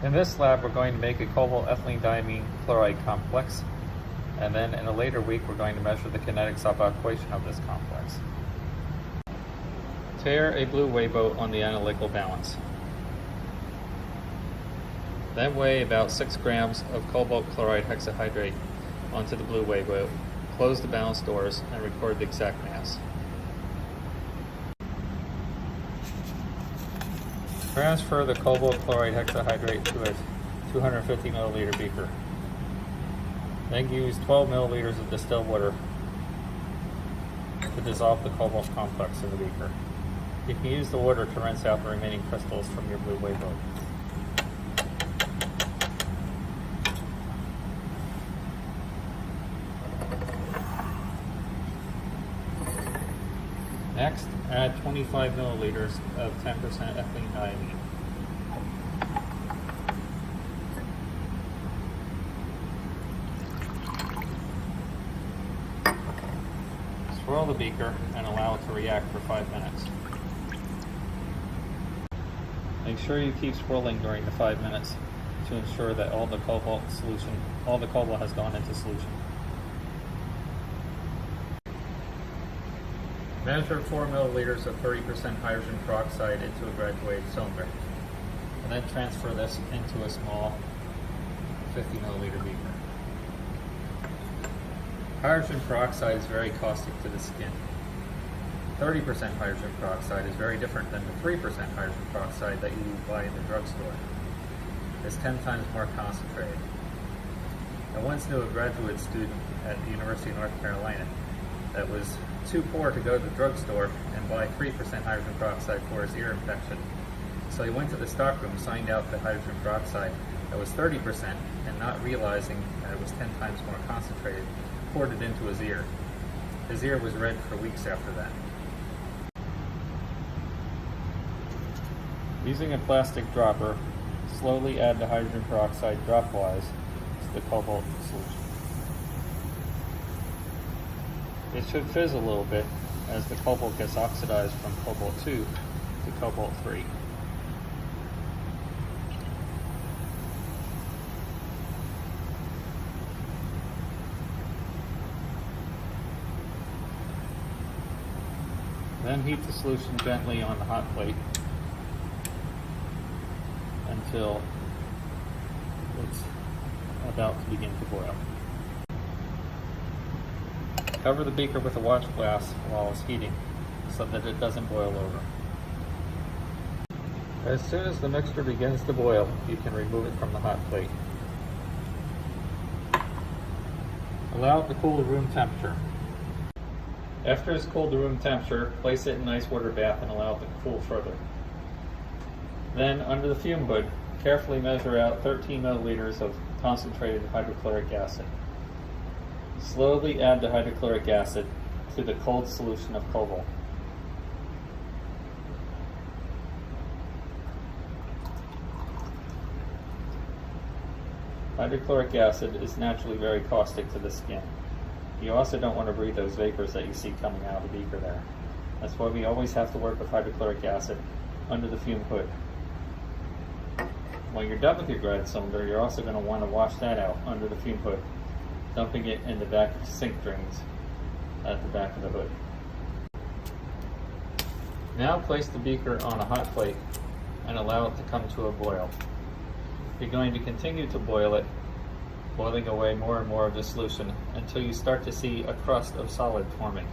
In this lab, we're going to make a cobalt ethylene diamine chloride complex, and then in a later week we're going to measure the kinetics of equation of this complex. Tear a blue weigh boat on the analytical balance. Then weigh about 6 grams of cobalt chloride hexahydrate onto the blue weigh boat. Close the balance doors and record the exact mass. Transfer the cobalt chloride hexahydrate to a 250 milliliter beaker. Then use 12 milliliters of distilled water to dissolve the cobalt complex in the beaker. You can use the water to rinse out the remaining crystals from your blue weigh boat. Next, add 25 milliliters of 10% ethylene diamine. Swirl the beaker and allow it to react for 5 minutes. Make sure you keep swirling during the 5 minutes to ensure that all the cobalt has gone into solution. Measure 4 milliliters of 30% hydrogen peroxide into a graduated cylinder, and then transfer this into a small 50 milliliter beaker. Hydrogen peroxide is very caustic to the skin. 30% hydrogen peroxide is very different than the 3% hydrogen peroxide that you buy in the drugstore. It's 10 times more concentrated. I once knew a graduate student at the University of North Carolina that was too poor to go to the drugstore and buy 3% hydrogen peroxide for his ear infection. So he went to the stockroom, signed out the hydrogen peroxide that was 30%, and not realizing that it was 10 times more concentrated, poured it into his ear. His ear was red for weeks after that. Using a plastic dropper, slowly add the hydrogen peroxide dropwise to the cobalt solution. It should fizz a little bit as the cobalt gets oxidized from cobalt 2 to cobalt 3. Then heat the solution gently on the hot plate until it's about to begin to boil. Cover the beaker with a watch glass while it's heating so that it doesn't boil over. As soon as the mixture begins to boil, you can remove it from the hot plate. Allow it to cool to room temperature. After it's cooled to room temperature, place it in an ice water bath and allow it to cool further. Then, under the fume hood, carefully measure out 13 milliliters of concentrated hydrochloric acid. Slowly add the hydrochloric acid to the cold solution of cobalt. Hydrochloric acid is naturally very caustic to the skin. You also don't want to breathe those vapors that you see coming out of the beaker there. That's why we always have to work with hydrochloric acid under the fume hood. When you're done with your grad cylinder, you're also going to want to wash that out under the fume hood, dumping it in the back sink drains at the back of the hood. Now place the beaker on a hot plate and allow it to come to a boil. You're going to continue to boil it, boiling away more and more of the solution until you start to see a crust of solid forming.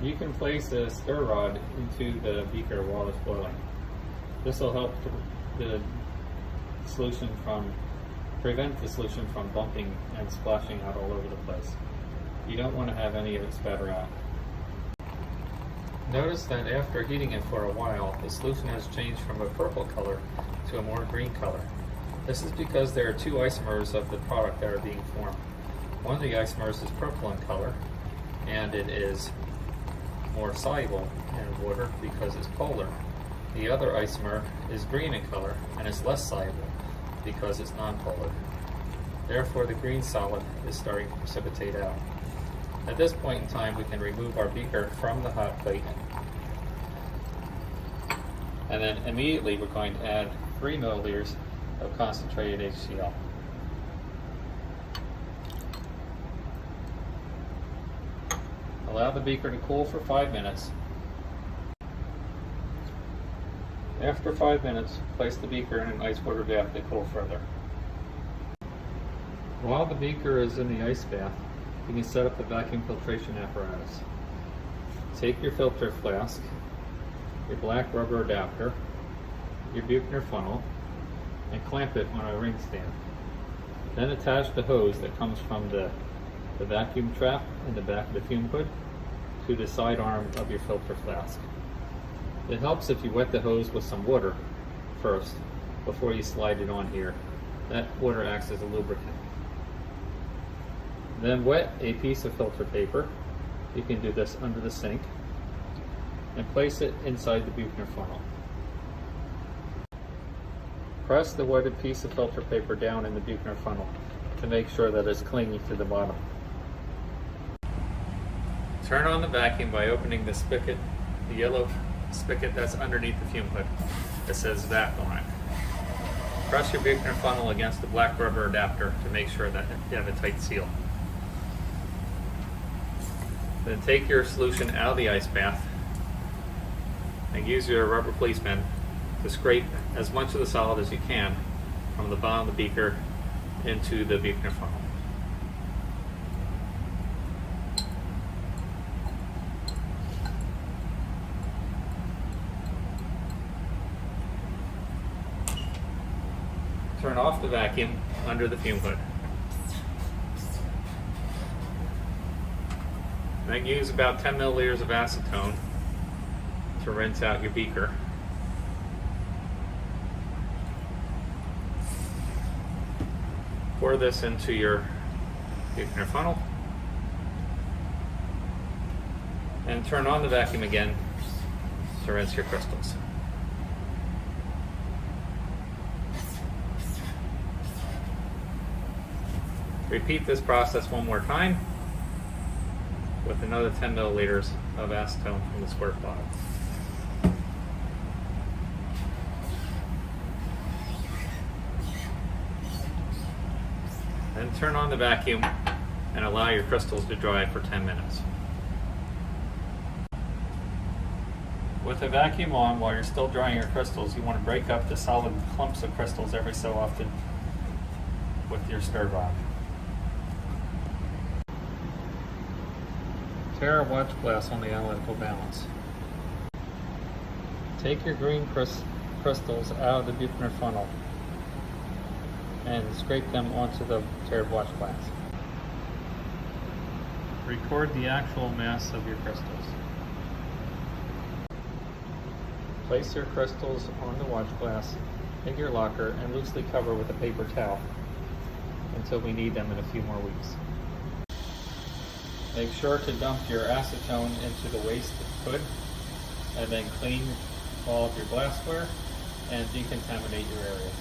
You can place a stir rod into the beaker while it's boiling. This will help the solution prevent the solution from bumping and splashing out all over the place. You don't want to have any of it spatter out. Notice that after heating it for a while, the solution has changed from a purple color to a more green color. This is because there are two isomers of the product that are being formed. One of the isomers is purple in color, and it is more soluble in water because it's polar. The other isomer is green in color, and it's less soluble because it's nonpolar. Therefore, the green solid is starting to precipitate out. At this point in time, we can remove our beaker from the hot plate and And then immediately we're going to add 3 milliliters of concentrated HCl. Allow the beaker to cool for 5 minutes. After 5 minutes, place the beaker in an ice water bath to cool further. While the beaker is in the ice bath, you can set up the vacuum filtration apparatus. Take your filter flask, your black rubber adapter, your Buchner funnel, and clamp it on a ring stand. Then attach the hose that comes from the vacuum trap in the back of the fume hood to the side arm of your filter flask. It helps if you wet the hose with some water first before you slide it on here. That water acts as a lubricant. Then wet a piece of filter paper. You can do this under the sink and place it inside the Buchner funnel. Press the wetted piece of filter paper down in the Buchner funnel to make sure that it's clinging to the bottom. Turn on the vacuum by opening the spigot, the yellow spigot that's underneath the fume hood that says VAC on it. Press your Buchner funnel against the black rubber adapter to make sure that you have a tight seal. Then take your solution out of the ice bath and use your rubber policeman to scrape as much of the solid as you can from the bottom of the beaker into the Buchner funnel. Turn off the vacuum under the fume hood. Then use about 10 milliliters of acetone to rinse out your beaker. Pour this into your Buchner funnel and turn on the vacuum again to rinse your crystals. Repeat this process one more time with another 10 milliliters of acetone from the squirt bottle. Then turn on the vacuum and allow your crystals to dry for 10 minutes. With the vacuum on while you're still drying your crystals, you want to break up the solid clumps of crystals every so often with your stir rod. Tear a watch glass on the analytical balance. Take your green crystals out of the Buchner funnel and scrape them onto the teared watch glass. Record the actual mass of your crystals. Place your crystals on the watch glass in your locker and loosely cover with a paper towel until we need them in a few more weeks. Make sure to dump your acetone into the waste hood and then clean all of your glassware and decontaminate your area.